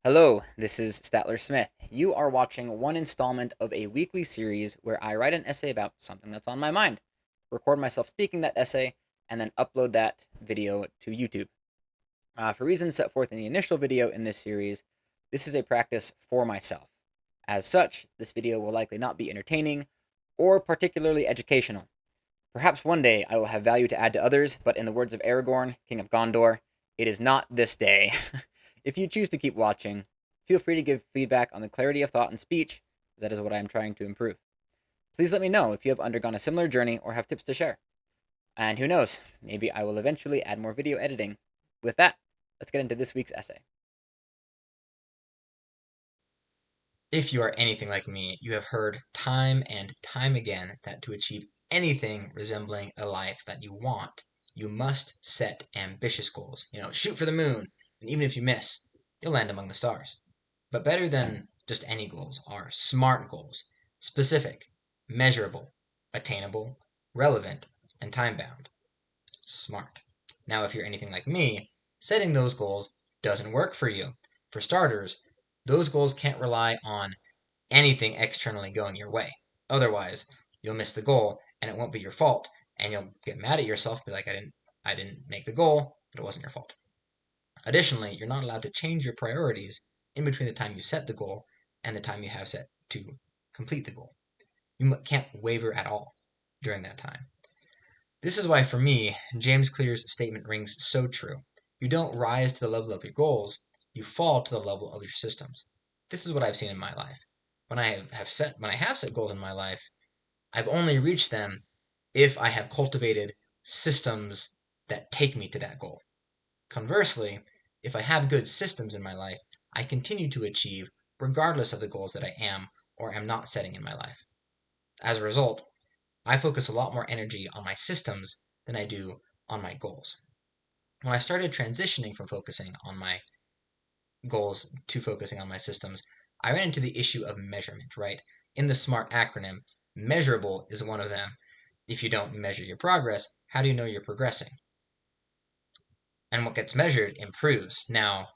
Hello, this is Statler Smith. You are watching one installment of a weekly series where I write an essay about something that's on my mind, record myself speaking that essay, and then upload that video to YouTube. For reasons set forth in the initial video in this series, this is a practice for myself. As such, this video will likely not be entertaining or particularly educational. Perhaps one day I will have value to add to others, but in the words of Aragorn, King of Gondor, it is not this day. If you choose to keep watching, feel free to give feedback on the clarity of thought and speech, as that is what I am trying to improve. Please let me know if you have undergone a similar journey or have tips to share. And who knows, maybe I will eventually add more video editing. With that, let's get into this week's essay. If you are anything like me, you have heard time and time again that to achieve anything resembling a life that you want, you must set ambitious goals. Shoot for the moon, and even if you miss, you'll land among the stars. But better than just any goals are SMART goals: specific, measurable, attainable, relevant, and time bound. SMART. Now, if you're anything like me, setting those goals doesn't work for you. For starters, those goals can't rely on anything externally going your way. Otherwise, you'll miss the goal and it won't be your fault, and you'll get mad at yourself, be like, I didn't make the goal, but it wasn't your fault. Additionally, you're not allowed to change your priorities in between the time you set the goal and the time you have set to complete the goal. You can't waver at all during that time. This is why, for me, James Clear's statement rings so true. You don't rise to the level of your goals, you fall to the level of your systems. This is what I've seen in my life. When I have set goals in my life, I've only reached them if I have cultivated systems that take me to that goal. Conversely, if I have good systems in my life, I continue to achieve regardless of the goals that I am or am not setting in my life. As a result, I focus a lot more energy on my systems than I do on my goals. When I started transitioning from focusing on my goals to focusing on my systems, I ran into the issue of measurement, right? In the SMART acronym, measurable is one of them. If you don't measure your progress, how do you know you're progressing? And what gets measured improves. Now,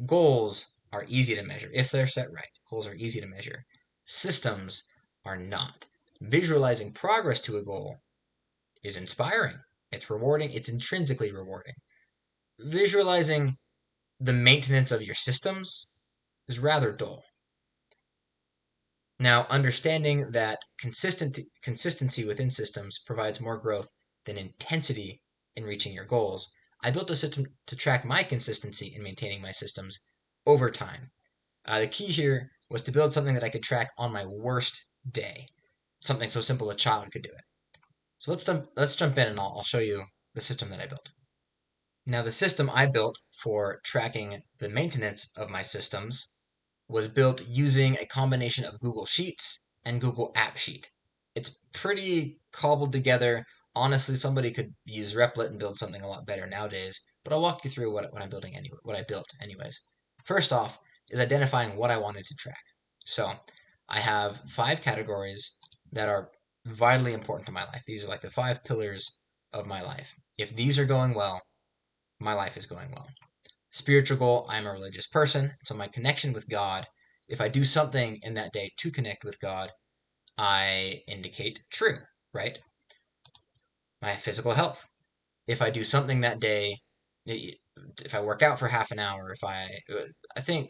goals are easy to measure if they're set right. Goals are easy to measure. Systems are not. Visualizing progress to a goal is inspiring. It's rewarding. It's intrinsically rewarding. Visualizing the maintenance of your systems is rather dull. Now, understanding that consistency within systems provides more growth than intensity in reaching your goals, I built a system to track my consistency in maintaining my systems over time. The key here was to build something that I could track on my worst day, something so simple a child could do it. So let's jump in and I'll show you the system that I built. Now, the system I built for tracking the maintenance of my systems was built using a combination of Google Sheets and Google App Sheet. It's pretty cobbled together. Honestly, somebody could use Replit and build something a lot better nowadays, but I'll walk you through what I'm building anyway, what I built anyways. First off is identifying what I wanted to track. So I have 5 categories that are vitally important to my life. These are like the 5 pillars of my life. If these are going well, my life is going well. Spiritual goal, I'm a religious person, so my connection with God, if I do something in that day to connect with God, I indicate true, right? My physical health, if I do something that day, if I work out for half an hour, I think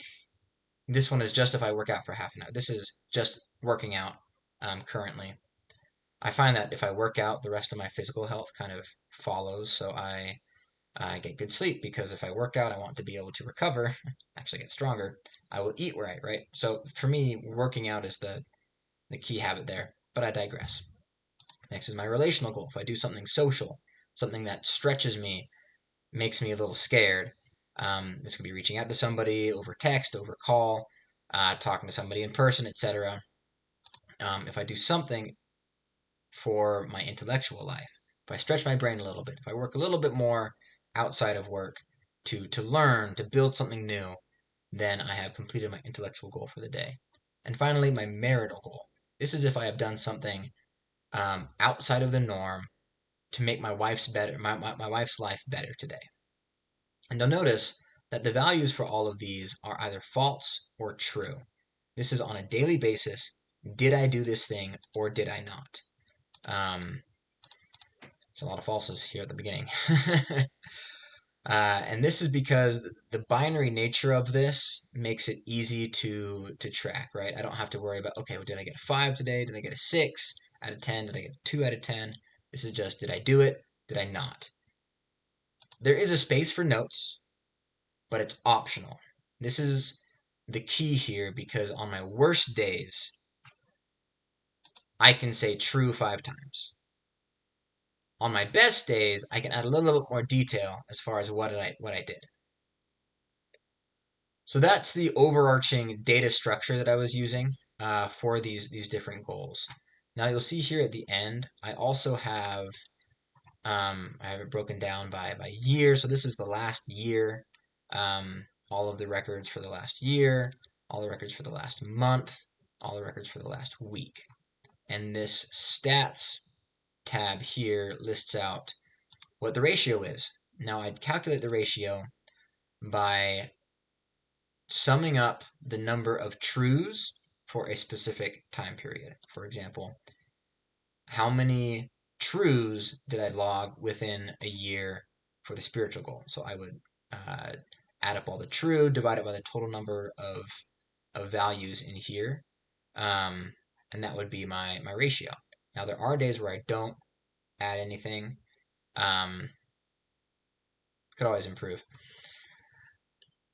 this one is just if I work out for half an hour. This is just working out currently. I find that if I work out, the rest of my physical health kind of follows, so I get good sleep because if I work out, I want to be able to recover, actually get stronger. I will eat right, right? So for me, working out is the key habit there, but I digress. Next is my relational goal. If I do something social, something that stretches me, makes me a little scared, this could be reaching out to somebody over text, over call, talking to somebody in person, etc. If I do something for my intellectual life, if I stretch my brain a little bit, if I work a little bit more outside of work to learn, to build something new, then I have completed my intellectual goal for the day. And finally, my marital goal. This is if I have done something outside of the norm to make my wife's life better today. And you'll notice that the values for all of these are either false or true. This is on a daily basis. Did I do this thing or did I not? There's a lot of falses here at the beginning. And this is because the binary nature of this makes it easy to track, right? I don't have to worry about, okay, well, did I get a 5 today? Did I get a 6 out of 10? Did I get a 2 out of 10? This is just, did I do it? Did I not? There is a space for notes, but it's optional. This is the key here because on my worst days, I can say true 5 times. On my best days, I can add a little bit more detail as far as what I did. So that's the overarching data structure that I was using for these different goals. Now you'll see here at the end, I also have I have it broken down by year. So this is the last year, all of the records for the last year, all the records for the last month, all the records for the last week. And this stats tab here lists out what the ratio is. Now I'd calculate the ratio by summing up the number of trues for a specific time period. For example, how many trues did I log within a year for the spiritual goal? So I would add up all the true, divide it by the total number of values in here, and that would be my ratio. Now there are days where I don't add anything. Could always improve.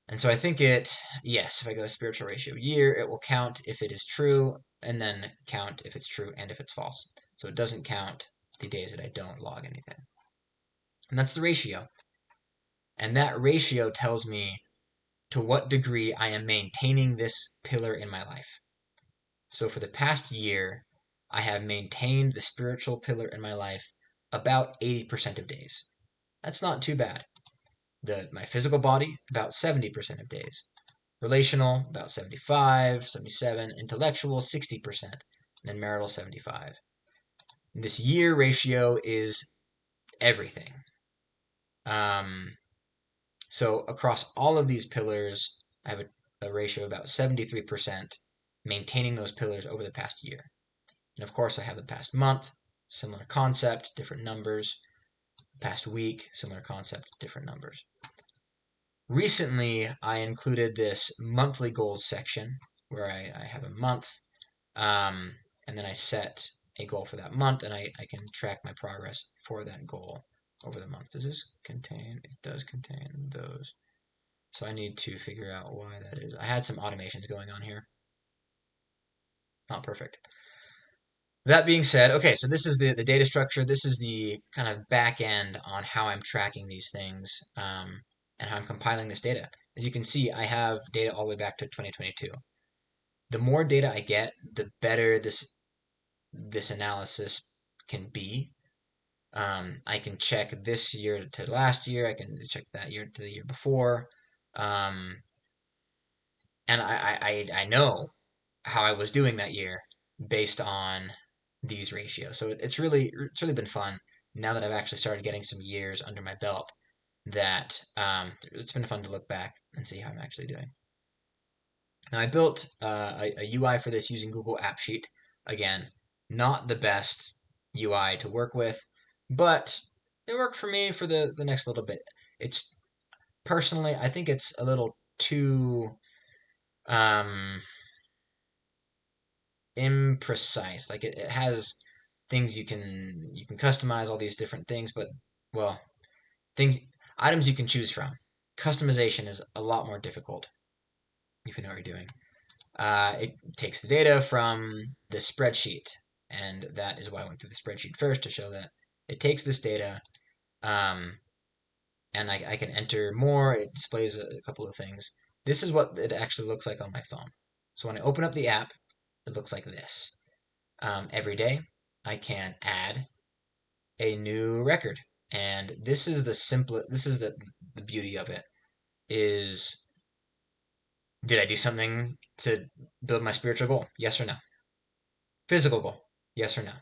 And so I think yes, if I go to spiritual ratio year, it will count if it is true, and then count if it's true and if it's false. So it doesn't count the days that I don't log anything. And that's the ratio. And that ratio tells me to what degree I am maintaining this pillar in my life. So for the past year, I have maintained the spiritual pillar in my life about 80% of days. That's not too bad. My physical body, about 70% of days. Relational, about 75, 77. Intellectual, 60%. And then marital, 75. This year ratio is everything. So across all of these pillars, I have a ratio of about 73%, maintaining those pillars over the past year. And of course, I have the past month, similar concept, different numbers. Past week, similar concept, different numbers. Recently, I included this monthly goals section where I have a month, and then I set a goal for that month, and I can track my progress for that goal over the month. Does this contain? It does contain those. So I need to figure out why that is. I had some automations going on here. Not perfect. That being said, okay, so this is the data structure. This is the kind of back end on how I'm tracking these things and how I'm compiling this data. As you can see, I have data all the way back to 2022. The more data I get, the better this analysis can be. I can check this year to last year. I can check that year to the year before. And I know how I was doing that year based on these ratios. So it's really been fun now that I've actually started getting some years under my belt. That it's been fun to look back and see how I'm actually doing. Now I built a UI for this using Google App Sheet. Again, not the best UI to work with, but it worked for me for the next little bit. It's personally, I think it's a little too imprecise. Like it has things you can customize, all these different things, but well, items you can choose from. Customization is a lot more difficult if you know what you're doing. It takes the data from the spreadsheet, and that is why I went through the spreadsheet first to show that it takes this data, and I can enter more. It displays a couple of things. This is what it actually looks like on my phone. So when I open up the app, it looks like this. Every day, I can add a new record, and this is the simplest. This is the beauty of it. Is did I do something to build my spiritual goal? Yes or no? Physical goal? Yes or no?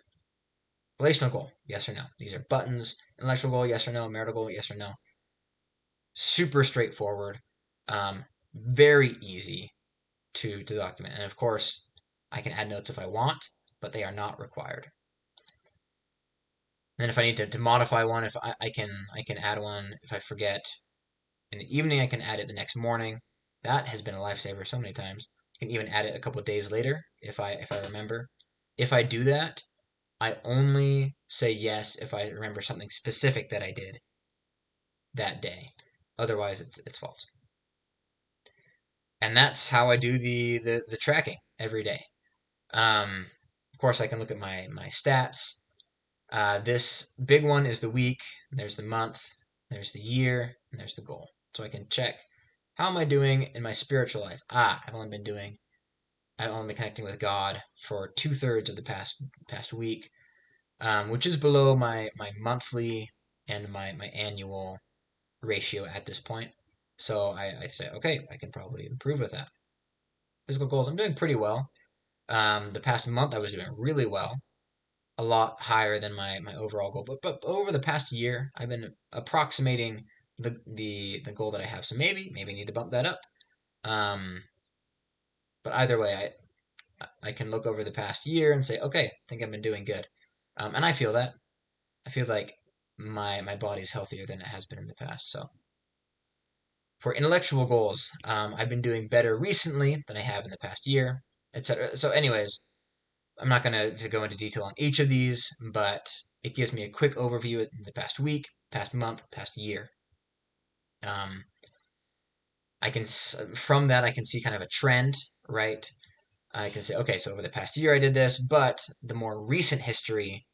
Relational goal? Yes or no? These are buttons. Intellectual goal? Yes or no? Marital goal? Yes or no? Super straightforward. Very easy to document. And of course, I can add notes if I want, but they are not required. And then if I need to modify one, if I can add one if I forget in the evening, I can add it the next morning. That has been a lifesaver so many times. I can even add it a couple of days later if I remember. If I do that, I only say yes if I remember something specific that I did that day. Otherwise, it's false. And that's how I do the tracking every day. Of course, I can look at my stats. This big one is the week. There's the month. There's the year. And there's the goal. So I can check how am I doing in my spiritual life. I've only been connecting with God for 2/3 of the past week, which is below my monthly and my annual ratio at this point. So I say, okay, I can probably improve with that. Physical goals, I'm doing pretty well. The past month I was doing really well, a lot higher than my overall goal. But over the past year, I've been approximating the goal that I have. So maybe I need to bump that up. But either way, I can look over the past year and say, okay, I think I've been doing good. And I feel that. I feel like my body's healthier than it has been in the past. So for intellectual goals, I've been doing better recently than I have in the past year, etc. So anyways, I'm not going to go into detail on each of these, but it gives me a quick overview in the past week, past month, past year. From that I can see kind of a trend, right? I can say, okay, so over the past year I did this, but the more recent history,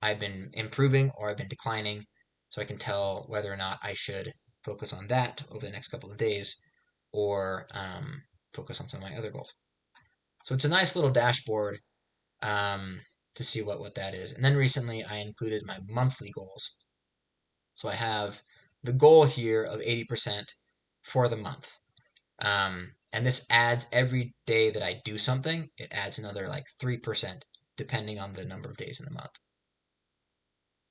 I've been improving or I've been declining, so I can tell whether or not I should focus on that over the next couple of days or focus on some of my other goals. So it's a nice little dashboard to see what that is. And then recently I included my monthly goals. So I have the goal here of 80% for the month. And this adds every day that I do something, it adds another like 3% depending on the number of days in the month.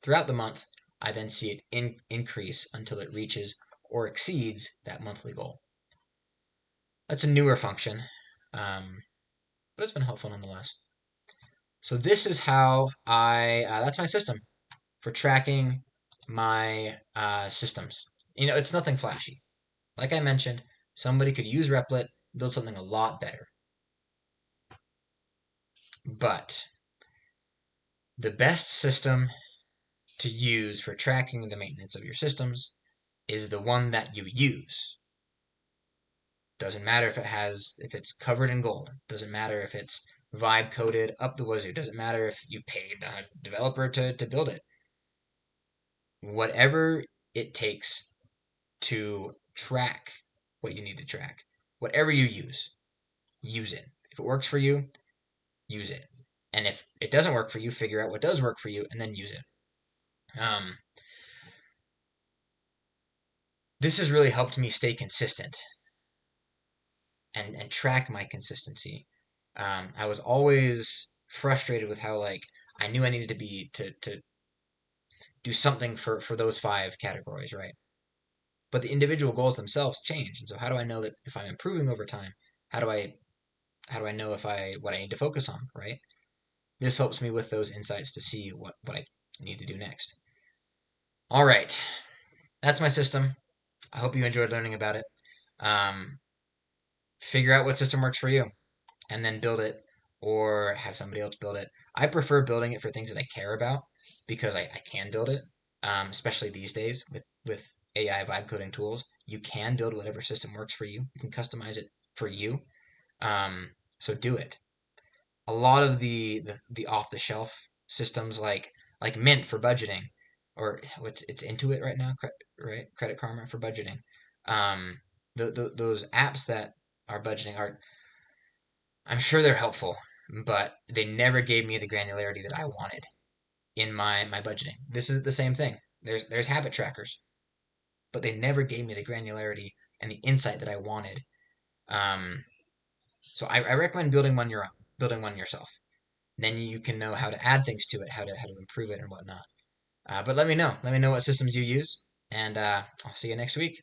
Throughout the month, I then see it increase until it reaches or exceeds that monthly goal. That's a newer function, but it's been helpful nonetheless. So this is how that's my system for tracking my systems. It's nothing flashy. Like I mentioned, somebody could use Replit, build something a lot better. But the best system to use for tracking the maintenance of your systems is the one that you use. Doesn't matter if it's covered in gold. Doesn't matter if it's vibe coded up the wazoo. Doesn't matter if you paid a developer to build it. Whatever it takes to track what you need to track. Whatever you use it. If it works for you, use it. And if it doesn't work for you, figure out what does work for you and then use it. This has really helped me stay consistent and track my consistency. I was always frustrated with how I knew I needed to do something for those 5 categories, right? But the individual goals themselves change. And so how do I know that if I'm improving over time, how do I know what I need to focus on, right? This helps me with those insights to see what I need to do next. All right, that's my system. I hope you enjoyed learning about it. Figure out what system works for you and then build it or have somebody else build it. I prefer building it for things that I care about because I can build it, especially these days with AI vibe coding tools. You can build whatever system works for you. You can customize it for you. So do it. A lot of the off-the-shelf systems like Mint for budgeting, or it's Intuit right now, right? Credit Karma for budgeting. Those apps that are budgeting I'm sure they're helpful, but they never gave me the granularity that I wanted in my budgeting. This is the same thing. There's habit trackers, but they never gave me the granularity and the insight that I wanted. So I recommend building one yourself. Then you can know how to add things to it, how to improve it and whatnot. But let me know. Let me know what systems you use, and I'll see you next week.